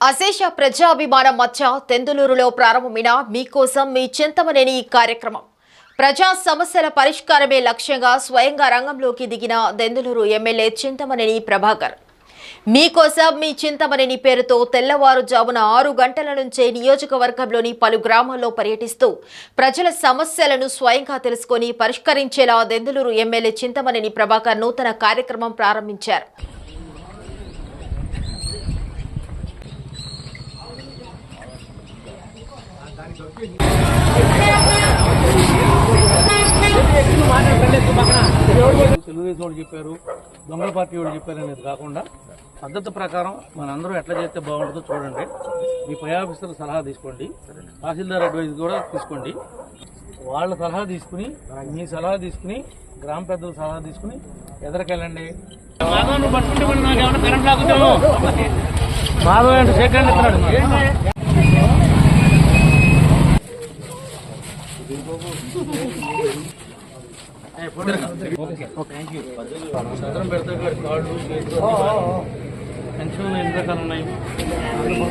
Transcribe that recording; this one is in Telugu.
అశేష ప్రజాభిమానం మధ్య తెందులూరులో ప్రారంభమైన మీకోసం మీ చింతమనేని ఈ కార్యక్రమం ప్రజా సమస్యల పరిష్కారమే లక్ష్యంగా స్వయంగా రంగంలోకి దిగిన దెందులూరు ఎమ్మెల్యే చింతమనేని ప్రభాకర్ మీకోసం మీ చింతమనేని పేరుతో తెల్లవారుజామున 6 గంటల నుంచే నియోజకవర్గంలోని పలు గ్రామాల్లో పర్యటిస్తూ ప్రజల సమస్యలను స్వయంగా తెలుసుకొని పరిష్కరించేలా దెందులూరు ఎమ్మెల్యే చింతమనేని ప్రభాకర్ నూతన కార్యక్రమం ప్రారంభించారు. తెలుగుదేశం వాళ్ళు చెప్పారు, దొంగల పార్టీ వాళ్ళు చెప్పారు అనేది కాకుండా పద్ధతి ప్రకారం మనందరూ ఎట్లా చేస్తే బాగుంటుందో చూడండి. మీ పై ఆఫీసర్ సలహా తీసుకోండి, తహసీల్దార్ అడ్వైజ్ కూడా తీసుకోండి. వాళ్ళ సలహా తీసుకుని మీ సలహా తీసుకుని గ్రామ పెద్దల సలహా తీసుకుని ఎదరికెళ్ళండి. మాధవ్ అంటే సేకరణ ఇస్తున్నాడు. సదరం పెడతా కార్డు పెన్షన్లు ఎన్ని రకాలు ఉన్నాయి.